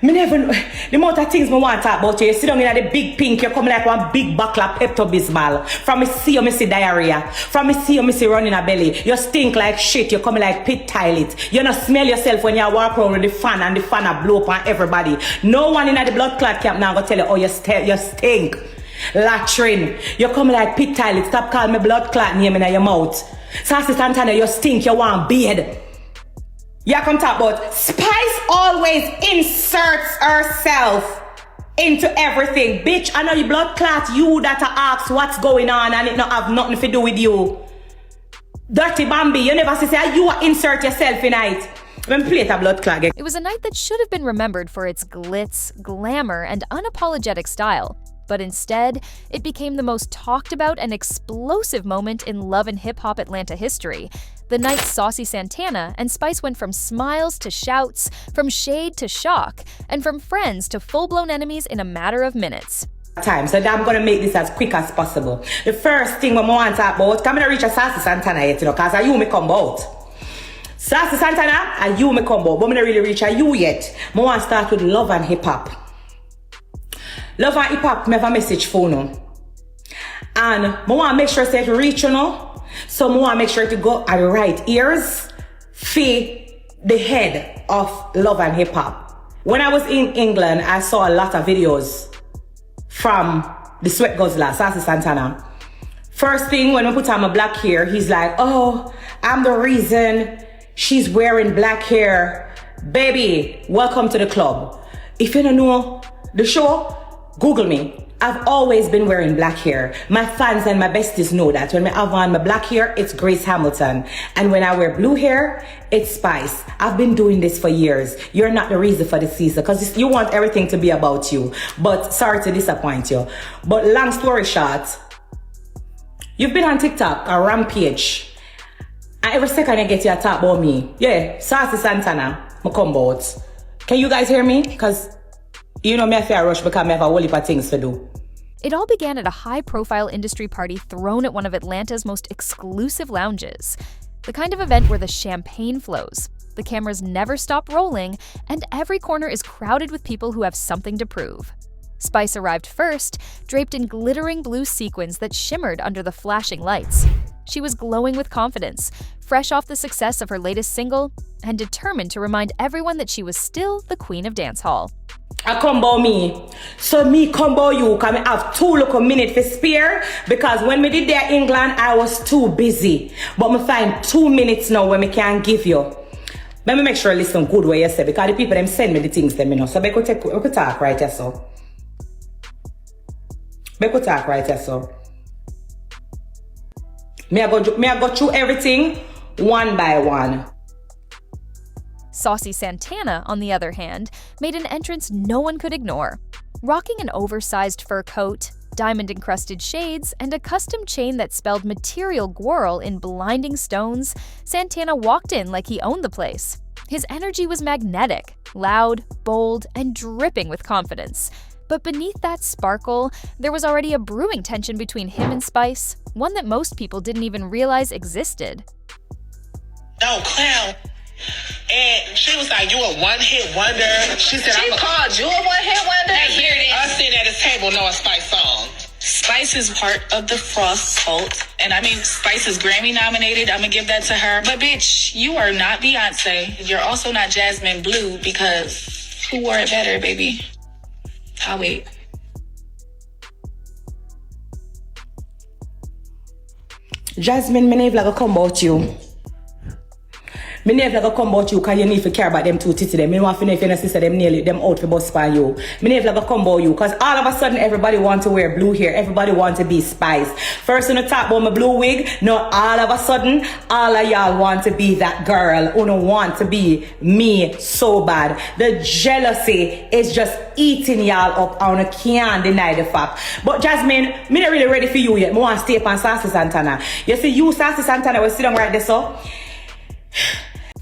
Me never know. The amount of things me want to talk about you. You sit down in the big pink, you come like one big buckle of Pepto-Bismol. From me see you, me see diarrhea. From me see you, me see running a belly. You stink like shit, you come like pit toilet. You not smell yourself when you walk around with the fan and the fan a blow up on everybody. No one in the blood clot camp now gonna tell you, oh, you stink. Latrine. You come like pit toilet. Stop calling me blood clot name in your mouth. Saucy Santana, you stink, you want beard. You come talk about Spice always inserts herself into everything. Bitch, I know you blood clot, you that ask what's going on and it not have nothing to do with you. Dirty Bambi, you never say you insert yourself in it. Let me play it a blood clot. It was a night that should have been remembered for its glitz, glamour, and unapologetic style. But instead, it became the most talked about and explosive moment in love and hip-hop Atlanta history. The night Saucy Santana and Spice went from smiles to shouts, from shade to shock, and from friends to full-blown enemies in a matter of minutes. So I'm gonna make this as quick as possible. The first thing I want to talk about, I'm gonna reach a Saucy Santana yet, because I you me come out. Saucy Santana, and you me come out, but I'm not really reach a you yet. I want to start with love and hip-hop. Love and hip-hop, I have a message for you. And I want to make sure it reach you know. So I want to make sure to go at the right ears for the head of love and hip-hop. When I was in England, I saw a lot of videos from the Sweat Guzzler, Saucy Santana. First thing, when I put on my black hair, he's like, oh, I'm the reason she's wearing black hair. Baby, welcome to the club. If you don't know the show, Google me. I've always been wearing black hair. My fans and my besties know that. When I have on my black hair, it's Grace Hamilton. And when I wear blue hair, it's Spice. I've been doing this for years. You're not the reason for the season because you want everything to be about you. But sorry to disappoint you. But long story short, you've been on TikTok, a rampage. And every second you get your talk about me. Yeah, Saucy Santana, I come out. Can you guys hear me? Because you know me, I feel rush because I have a whole heap of things to do. It all began at a high-profile industry party thrown at one of Atlanta's most exclusive lounges. The kind of event where the champagne flows, the cameras never stop rolling, and every corner is crowded with people who have something to prove. Spice arrived first, draped in glittering blue sequins that shimmered under the flashing lights. She was glowing with confidence, fresh off the success of her latest single, and determined to remind everyone that she was still the queen of dancehall. I combo me. So me combo you, because I have 2 little minutes to spare, because when me did there in England, I was too busy. But me find 2 minutes now when me can give you. Let me make sure I listen good what you say, because the people them send me the things them, you know. So we could talk right here, so. We could talk right here, so. Me I go through everything one by one. Saucy Santana, on the other hand, made an entrance no one could ignore. Rocking an oversized fur coat, diamond-encrusted shades, and a custom chain that spelled Material Gwirl in blinding stones, Santana walked in like he owned the place. His energy was magnetic, loud, bold, and dripping with confidence. But beneath that sparkle, there was already a brewing tension between him and Spice, one that most people didn't even realize existed. No, clown. And she was like, you a one-hit wonder. She said, She called you a one-hit wonder? Hey, here it is. Us sitting at this table know a Spice song. Spice is part of the Frost cult. And I mean, Spice is Grammy nominated. I'm gonna give that to her. But bitch, you are not Beyonce. You're also not Jasmine Blue, because who wore it better, baby? I'll wait. Jasmine, me never gonna come about you. Me never gonna come about you because you need to care about them 2 titty them. Me want to know if your sister them nearly them out for bus by you. Me never gonna come about you because all of a sudden everybody want to wear blue hair. Everybody want to be Spice. First when you talk about my blue wig, now all of a sudden all of y'all want to be that girl who don't want to be me so bad. The jealousy is just eating y'all up and I can't deny the fact. But Jasmine, me not really ready for you yet. Me want to stay up on Saucy Santana. You see you Saucy Santana will sit down right there so.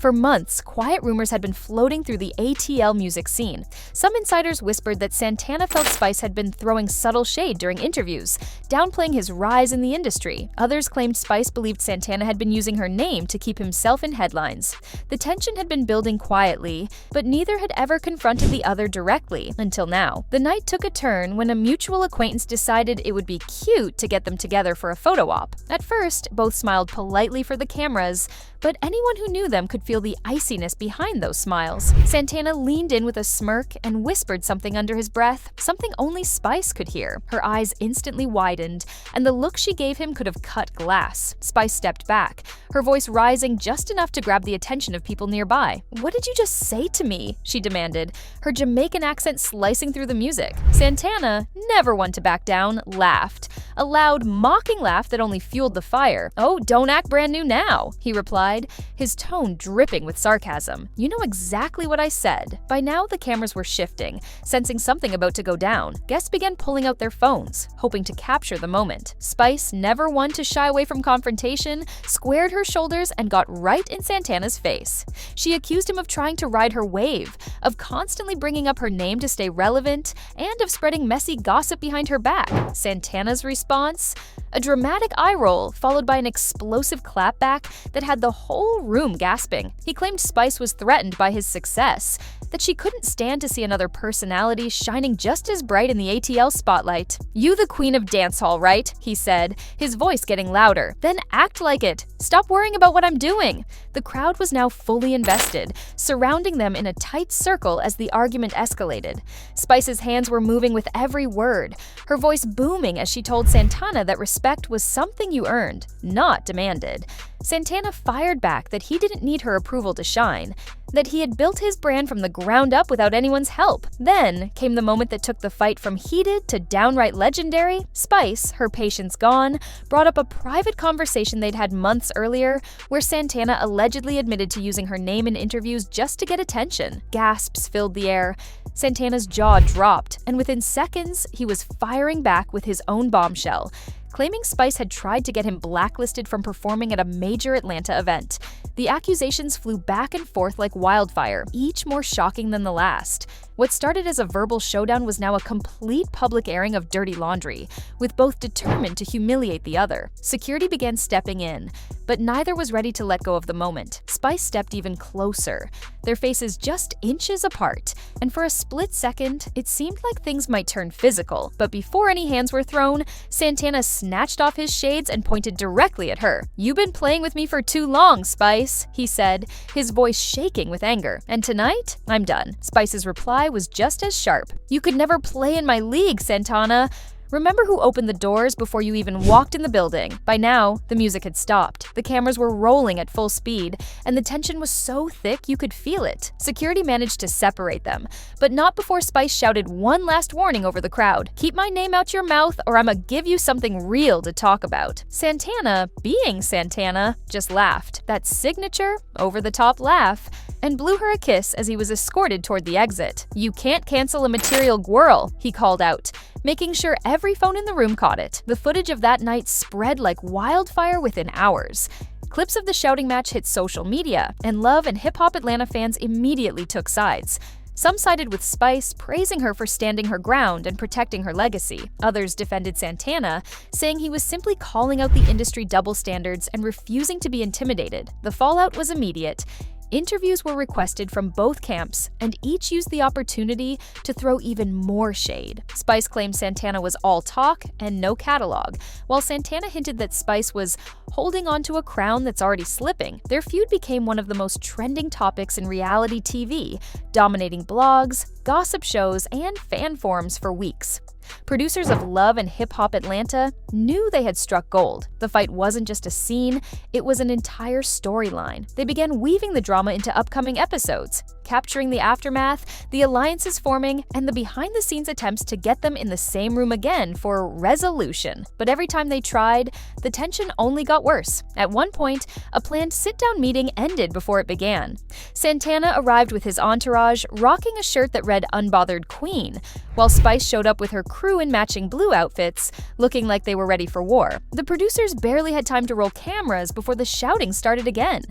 For months, quiet rumors had been floating through the ATL music scene. Some insiders whispered that Santana felt Spice had been throwing subtle shade during interviews, downplaying his rise in the industry. Others claimed Spice believed Santana had been using her name to keep himself in headlines. The tension had been building quietly, but neither had ever confronted the other directly until now. The night took a turn when a mutual acquaintance decided it would be cute to get them together for a photo op. At first, both smiled politely for the cameras, but anyone who knew them could feel the iciness behind those smiles. Santana leaned in with a smirk and whispered something under his breath, something only Spice could hear. Her eyes instantly widened, and the look she gave him could have cut glass. Spice stepped back, her voice rising just enough to grab the attention of people nearby. "What did you just say to me?" she demanded, her Jamaican accent slicing through the music. Santana, never one to back down, laughed. A loud, mocking laugh that only fueled the fire. "Oh, don't act brand new now," he replied, his tone dripping with sarcasm. "You know exactly what I said." By now, the cameras were shifting, sensing something about to go down. Guests began pulling out their phones, hoping to capture the moment. Spice, never one to shy away from confrontation, squared her shoulders and got right in Santana's face. She accused him of trying to ride her wave, of constantly bringing up her name to stay relevant, and of spreading messy gossip behind her back. Santana's response? A dramatic eye roll, followed by an explosive clapback that had the whole room gasping. He claimed Spice was threatened by his success, that she couldn't stand to see another personality shining just as bright in the ATL spotlight. "You the queen of dancehall, right?" he said, his voice getting louder. "Then act like it. Stop worrying about what I'm doing." The crowd was now fully invested, surrounding them in a tight circle as the argument escalated. Spice's hands were moving with every word, her voice booming as she told Santana that respect was something you earned, not demanded. Santana fired back that he didn't need her approval to shine, that he had built his brand from the ground up without anyone's help. Then came the moment that took the fight from heated to downright legendary. Spice, her patience gone, brought up a private conversation they'd had months earlier, where Santana allegedly admitted to using her name in interviews just to get attention. Gasps filled the air. Santana's jaw dropped, and within seconds, he was firing back with his own bombshell, claiming Spice had tried to get him blacklisted from performing at a major Atlanta event. The accusations flew back and forth like wildfire, each more shocking than the last. What started as a verbal showdown was now a complete public airing of dirty laundry, with both determined to humiliate the other. Security began stepping in, but neither was ready to let go of the moment. Spice stepped even closer, their faces just inches apart, and for a split second, it seemed like things might turn physical. But before any hands were thrown, Santana snatched off his shades and pointed directly at her. "You've been playing with me for too long, Spice," he said, his voice shaking with anger. "And tonight, I'm done." Spice's reply was just as sharp. "You could never play in my league, Santana. Remember who opened the doors before you even walked in the building." By now, the music had stopped. The cameras were rolling at full speed, and the tension was so thick you could feel it. Security managed to separate them, but not before Spice shouted one last warning over the crowd. "Keep my name out your mouth, or I'ma give you something real to talk about." Santana, being Santana, just laughed, that signature, over-the-top laugh, and blew her a kiss as he was escorted toward the exit. "You can't cancel a material gwirl," he called out, making sure every phone in the room caught it. The footage of that night spread like wildfire within hours. Clips of the shouting match hit social media, and Love and Hip Hop Atlanta fans immediately took sides. Some sided with Spice, praising her for standing her ground and protecting her legacy. Others defended Santana, saying he was simply calling out the industry double standards and refusing to be intimidated. The fallout was immediate. Interviews were requested from both camps, and each used the opportunity to throw even more shade. Spice claimed Santana was all talk and no catalog, while Santana hinted that Spice was holding on to a crown that's already slipping. Their feud became one of the most trending topics in reality TV, dominating blogs, gossip shows, and fan forums for weeks. Producers of Love and Hip Hop Atlanta knew they had struck gold. The fight wasn't just a scene, it was an entire storyline. They began weaving the drama into upcoming episodes. capturing the aftermath, the alliances forming, and the behind-the-scenes attempts to get them in the same room again for resolution. But every time they tried, the tension only got worse. At one point, a planned sit-down meeting ended before it began. Santana arrived with his entourage, rocking a shirt that read "Unbothered Queen," while Spice showed up with her crew in matching blue outfits, looking like they were ready for war. The producers barely had time to roll cameras before the shouting started again.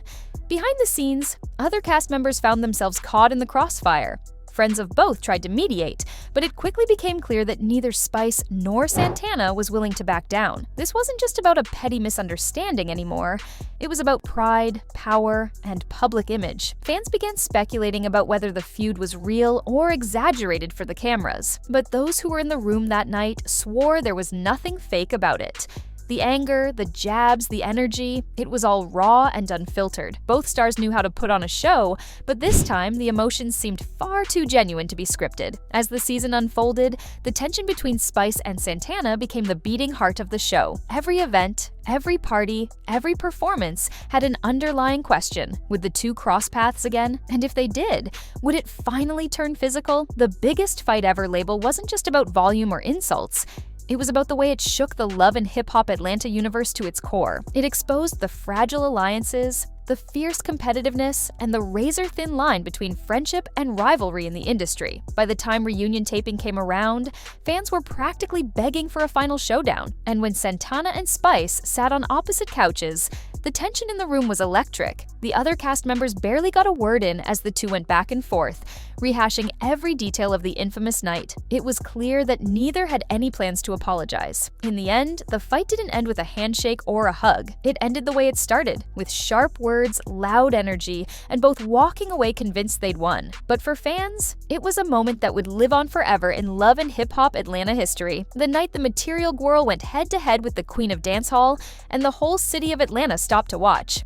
Behind the scenes, other cast members found themselves caught in the crossfire. Friends of both tried to mediate, but it quickly became clear that neither Spice nor Santana was willing to back down. This wasn't just about a petty misunderstanding anymore. It was about pride, power, and public image. Fans began speculating about whether the feud was real or exaggerated for the cameras. But those who were in the room that night swore there was nothing fake about it. The anger, the jabs, the energy, it was all raw and unfiltered. Both stars knew how to put on a show, but this time the emotions seemed far too genuine to be scripted. As the season unfolded, the tension between Spice and Santana became the beating heart of the show. Every event, every party, every performance had an underlying question. Would the two cross paths again? And if they did, would it finally turn physical? The biggest fight ever label wasn't just about volume or insults. It was about the way it shook the love and hip-hop Atlanta universe to its core. It exposed the fragile alliances, the fierce competitiveness, and the razor-thin line between friendship and rivalry in the industry. By the time reunion taping came around, fans were practically begging for a final showdown. And when Santana and Spice sat on opposite couches, the tension in the room was electric. The other cast members barely got a word in as the two went back and forth, rehashing every detail of the infamous night. It was clear that neither had any plans to apologize. In the end, the fight didn't end with a handshake or a hug. It ended the way it started, with sharp words, loud energy, and both walking away convinced they'd won. But for fans, it was a moment that would live on forever in love and hip-hop Atlanta history. The night the Material Girl went head-to-head with the Queen of Dancehall, and the whole city of Atlanta stopped to watch.